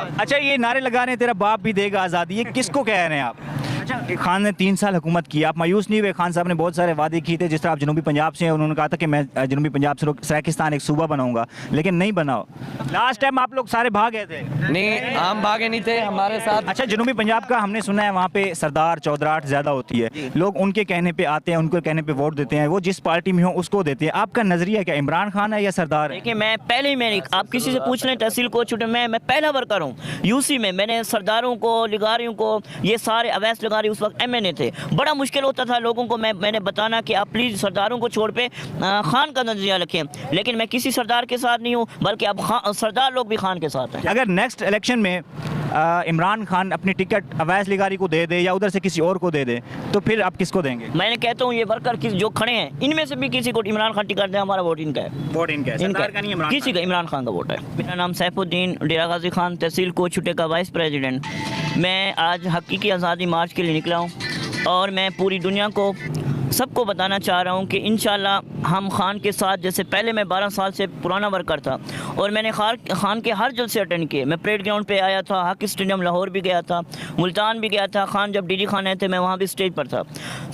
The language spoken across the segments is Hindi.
अच्छा, ये नारे लगा रहे हैं तेरा बाप भी देगा आज़ादी, ये किसको कह रहे हैं आप? अच्छा, खान ने 3 साल हुकूमत की, आप मायूस नहीं हुए? खान साहब ने बहुत सारे वादे किए थे, जिस तरह आप जनूबी पंजाब से हैं, उन्होंने कहा था कि मैं जनूबी पंजाब से सराकिस्तान एक सूबा बनाऊंगा, लेकिन नहीं बनाओ। लास्ट टाइम आप लोग सारे भाग गए थे। नहीं, हम भागे नहीं थे, हमारे साथ। अच्छा, जनूबी पंजाब का हमने सुना है वहाँ पे सरदार चौधराहट ज़्यादा होती है, लोग उनके कहने पे आते हैं, उनके कहने पे वोट देते हैं, वो जिस पार्टी में हो उसको देते हैं। आपका नजरिया क्या, इमरान खान है या सरदार है? देखिए, मैं पहले ही मैंने आप किसी से पूछ लें तहसील कोच छुटे, मैं पहला वर्कर हूँ यूसी में। मैंने सरदारों को, लिगारियों को, ये सारे अवैस लिगारी उस वक्त एमएनए थे। बड़ा मुश्किल होता था लोगों को मैंने बताना कि आप प्लीज़ सरदारों को छोड़ पे खान का नजरिया रखें, लेकिन मैं किसी सरदार के साथ नहीं हूँ, बल्कि अब सरदार लोग भी खान के साथ हैं। अगर नेक्स्ट इलेक्शन में इमरान खान अपनी टिकट अवैस लिगारी को दे दे या उधर से किसी और को दे दे, तो फिर आप किसको देंगे? मैंने कहता हूँ ये वर्कर जो खड़े हैं, इनमें से भी किसी को इमरान खान टिकट दें, हमारा वोट इनका है। वोट इनका है, सरदार का नहीं, इमरान किसी का, इमरान खान का वोट है। मेरा नाम सैफुद्दीन, डेरा गाजी खान, तहसील कोच छुटे का वाइस प्रेसिडेंट। मैं आज हकीकी आज़ादी मार्च के लिए निकला हूँ और मैं पूरी दुनिया को, सबको बताना चाह रहा हूँ कि इंशाल्लाह हम खान के साथ, जैसे पहले मैं 12 साल से पुराना वर्कर था और मैंने खान के हर जलसे अटेंड किए। मैं परेड ग्राउंड पे आया था, हॉकी स्टेडियम लाहौर भी गया था, मुल्तान भी गया था। खान जब डीजी खान आए थे, मैं वहाँ भी स्टेज पर था।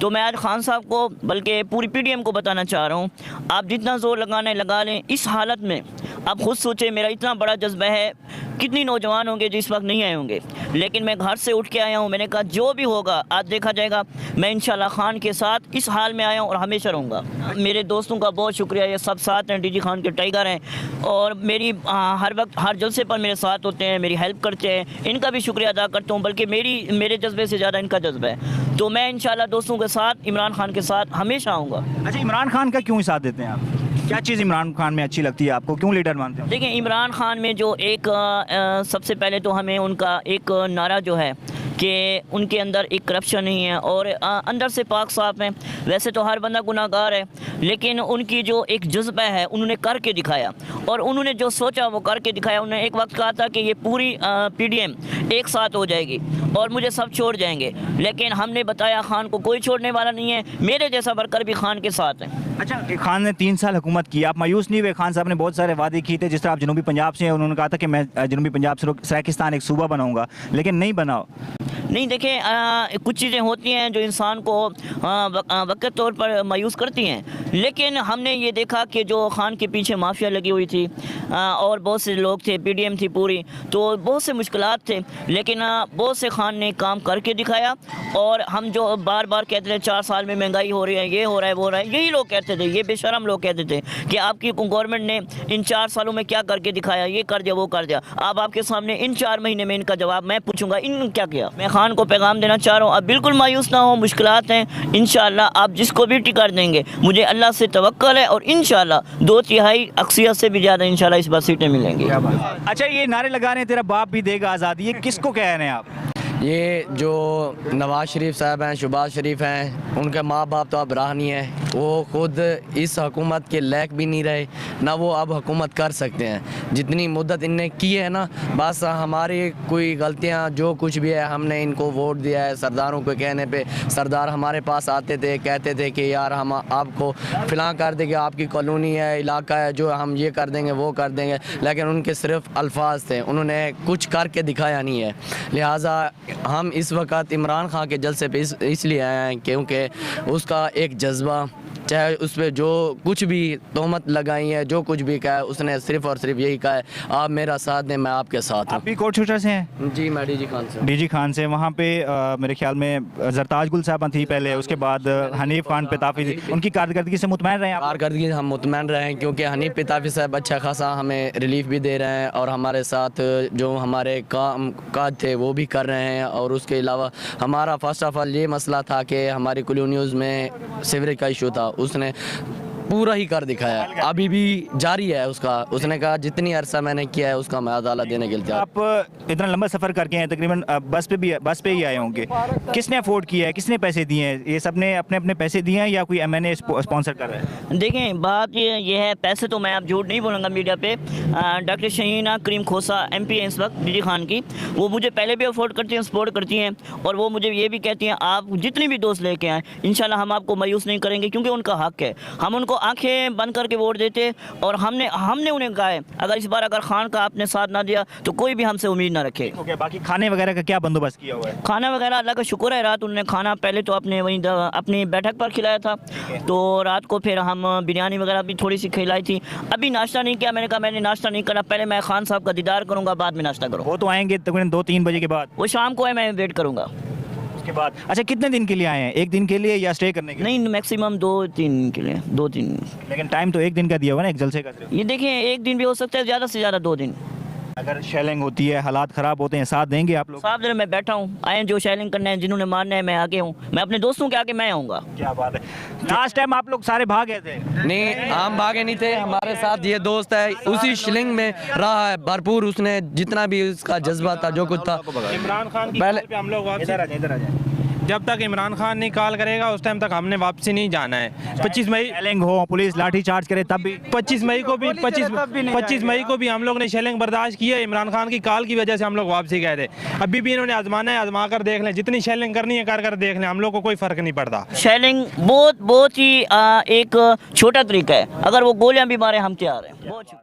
तो मैं आज खान साहब को, बल्कि पूरी पीडीएम को बताना चाह रहा हूँ, आप जितना ज़ोर लगाने लगा लें। इस हालत में आप खुद सोचें, मेरा इतना बड़ा जज्बा है, कितनी नौजवान होंगे जो इस वक्त नहीं आए होंगे, लेकिन मैं घर से उठ के आया हूँ। मैंने कहा जो भी होगा आज देखा जाएगा। मैं इंशाल्लाह खान के साथ इस हाल में आया हूँ और हमेशा रहूँगा। मेरे दोस्तों का बहुत शुक्रिया, ये सब साथ हैं, डीजी खान के टाइगर हैं और मेरी हर वक्त हर जलसे पर मेरे साथ होते हैं, मेरी हेल्प करते हैं। इनका भी शुक्रिया अदा करता हूँ, बल्कि मेरे जज्बे से ज़्यादा इनका जज्बा है। तो मैं इंशाल्लाह दोस्तों के साथ, इमरान खान के साथ हमेशा आऊँगा। अच्छा, इमरान खान का क्यों साथ देते हैं आप? क्या चीज़ इमरान खान में अच्छी लगती है आपको, क्यों लीडर मानते हैं? देखिए, इमरान खान में जो एक सबसे पहले तो हमें उनका एक नारा जो है कि उनके अंदर एक करप्शन नहीं है और अंदर से पाक साफ है। वैसे तो हर बंदा गुनाहगार है, लेकिन उनकी जो एक जज्बा है, उन्होंने करके दिखाया और उन्होंने जो सोचा वो करके दिखाया। उन्होंने एक वक्त कहा था कि ये पूरी पीडीएम एक साथ हो जाएगी और मुझे सब छोड़ जाएंगे, लेकिन हमने बताया खान को कोई छोड़ने वाला नहीं है। मेरे जैसा वर्कर भी खान के साथ है। अच्छा, खान ने 3 साल हुकूमत की, आप मायूस नहीं हुए? खान साहब ने बहुत सारे वादे किए थे, जिस तरह आप जनूबी पंजाब से हैं, उन्होंने कहा था कि मैं जनूबी पंजाब से सराकिस्तान एक सूबा बनाऊंगा, लेकिन नहीं बनाओ। नहीं, देखें, कुछ चीज़ें होती हैं जो इंसान को वक्त तौर पर मायूस करती हैं, लेकिन हमने ये देखा कि जो खान के पीछे माफिया लगी हुई थी और बहुत से लोग थे, पीडीएम थी पूरी, तो बहुत से मुश्किलात थे, लेकिन बहुत से खान ने काम करके दिखाया। और हम जो बार बार कहते थे 4 साल में महंगाई हो रही है, ये हो रहा है, वो हो रहा है, यही लोग कहते थे, ये बेशरम लोग कहते थे कि आपकी गवर्नमेंट ने इन 4 सालों में क्या करके दिखाया, ये कर दिया, वो कर दिया। अब आपके सामने इन 4 महीने में इनका जवाब मैं पूछूंगा, इन क्या किया। मैं खान को पैगाम देना चाह रहा हूँ, अब बिल्कुल मायूस ना हो, मुश्किलात हैं, इंशाल्लाह आप जिसको भी टिकट देंगे, मुझे अल्लाह से तवक्कल है और इंशाल्लाह 2/3 अक्सियत से भी ज़्यादा इंशाल्लाह इस बार सीटें मिलेंगी। अच्छा, ये नारे लगा रहे हैं तेरा बाप भी देगा आज़ादी, ये किसको कह रहे हैं आप? ये जो नवाज़ शरीफ साहब हैं, शहबाज शरीफ हैं, उनके माँ बाप तो अब रहा नहीं है, वो खुद इस हुकूमत के लायक भी नहीं रहे, ना वो अब हुकूमत कर सकते हैं। जितनी मुद्दत इनने की है ना, बस हमारी कोई गलतियाँ जो कुछ भी है, हमने इनको वोट दिया है सरदारों के कहने पे। सरदार हमारे पास आते थे, कहते थे कि यार हम आपको फ़िलाँ कर देंगे, आपकी कॉलोनी है, इलाका है, जो हम ये कर देंगे, वो कर देंगे, लेकिन उनके सिर्फ अल्फाज थे, उन्होंने कुछ करके दिखाया नहीं है। लिहाजा हम इस वक्त इमरान खान के जलसे पे इसलिए आए हैं क्योंकि उसका एक जज्बा, चाहे उस पर जो कुछ भी तोहमत लगाई है, जो कुछ भी कहा है, उसने सिर्फ और सिर्फ यही कहा है, आप मेरा साथ दें, मैं आपके साथ हूँ। आप भी कोट शूटर से हैं? जी, मैं डीजी खान से। डीजी खान से। वहाँ पे मेरे ख्याल में जरताज गुल साहब थी पहले, उसके बाद हनीफ खान पेताफी थी, उनकी कारकर्दगी से मुतमैन रहे हैं आप? कारकर्दगी हम मुतमैन रहे हैं क्योंकि हनीफ पेताफी साहब अच्छा खासा हमें रिलीफ भी दे रहे हैं और हमारे साथ जो हमारे काज थे वो भी कर रहे हैं। और उसके अलावा हमारा फर्स्ट ऑफ ऑल ये मसला था कि हमारी कुल्यून्यूज़ में सीवरेज का इशू था, उसने पूरा ही कर दिखाया, अभी भी जारी है उसका। उसने कहा जितनी अरसा मैंने किया है उसका मैं अदालत देने के लिए। आप इतना लंबा सफ़र करके हैं, तकरीबन बस पे ही आए होंगे, किसने अफोर्ड किया है, किसने पैसे दिए हैं? ये सब ने अपने अपने पैसे दिए हैं या कोई एमएनए स्पॉन्सर कर रहा है? देखें, बात ये है, पैसे तो मैं अब झूठ नहीं बोलूँगा मीडिया पे। डॉक्टर शहीना करीम खोसा MP है इस वक्त डीजी खान की, वो मुझे पहले भी अफोर्ड करती हैं, सपोर्ट करती हैं और वो मुझे ये भी कहती हैं आप जितनी भी दोस्त लेके आएँ, इंशाल्लाह हम आपको मायूस नहीं करेंगे, क्योंकि उनका हक है। हम उनको आंखें बंद करके वोट देते। और हमने उन्हें कहा है अगर इस बार अगर खान का आपने साथ ना दिया तो कोई भी हमसे उम्मीद ना रखे। ओके, बाकी खाने वगैरह का क्या बंदोबस्त किया हुआ है? खाना वगैरह अल्लाह का शुक्र है, रात उन्होंने खाना पहले तो अपने वहीं अपनी बैठक पर खिलाया था, तो रात को फिर हम बिरयानी वगैरह भी थोड़ी सी खिलाई थी। अभी नाश्ता नहीं किया, मैंने कहा मैंने नाश्ता नहीं करा, पहले मैं खान साहब का दीदार करूँगा, बाद में नाश्ता करूँगा। वो तो आएंगे तकरीबन 2-3 बजे के बाद, वो शाम को है, मैं वेट करूँगा। उसके बाद। अच्छा, कितने दिन के लिए आए हैं? एक दिन के लिए या स्टे करने के लिए? नहीं, मैक्सिमम 2-3 के लिए, 2-3। लेकिन टाइम तो एक दिन का दिया हुआ ना एक जलसे का सिर्फ। ये देखिए, एक दिन भी हो सकता है, ज़्यादा से ज़्यादा 2 दिन। अगर शेलिंग होती है, हालात ख़राब होते हैं, साथ देंगे आप लोग? साहब जरा मैं बैठा हूँ, आए जो शेलिंग करना है, जिन्होंने मारना है, मैं आगे हूँ, मैं अपने दोस्तों के आगे मैं आऊँगा। क्या बात है। लास्ट टाइम आप लोग सारे भाग गए थे? नहीं, हम भागे नहीं थे, हमारे साथ ये दोस्त है उसी शिलिंग में रहा है भरपूर, उसने जितना भी उसका जज्बा था जो कुछ था। इमरान खान की पहले- कॉल पे हम लोग वापसी, इधर आ जाए। जब तक इमरान खान नहीं कॉल करेगा उस टाइम तक हमने वापसी नहीं जाना है। 25 मई शेलिंग हो, पुलिस लाठी चार्ज करे तब भी? 25 मई को भी 25 मई को भी हम लोग ने शेलिंग बर्दाश्त की है। इमरान खान की कॉल की वजह से हम लोग वापसी गए थे। अभी भी इन्होंने आजमाना है, आजमा कर देख लें, जितनी शेलिंग करनी है कर देख लें, हम लोग को कोई फर्क नहीं पड़ता। शेलिंग बहुत ही एक छोटा तरीका है, अगर वो गोलियां भी मारे हम तैयार हैं। बहुत शुक्रिया।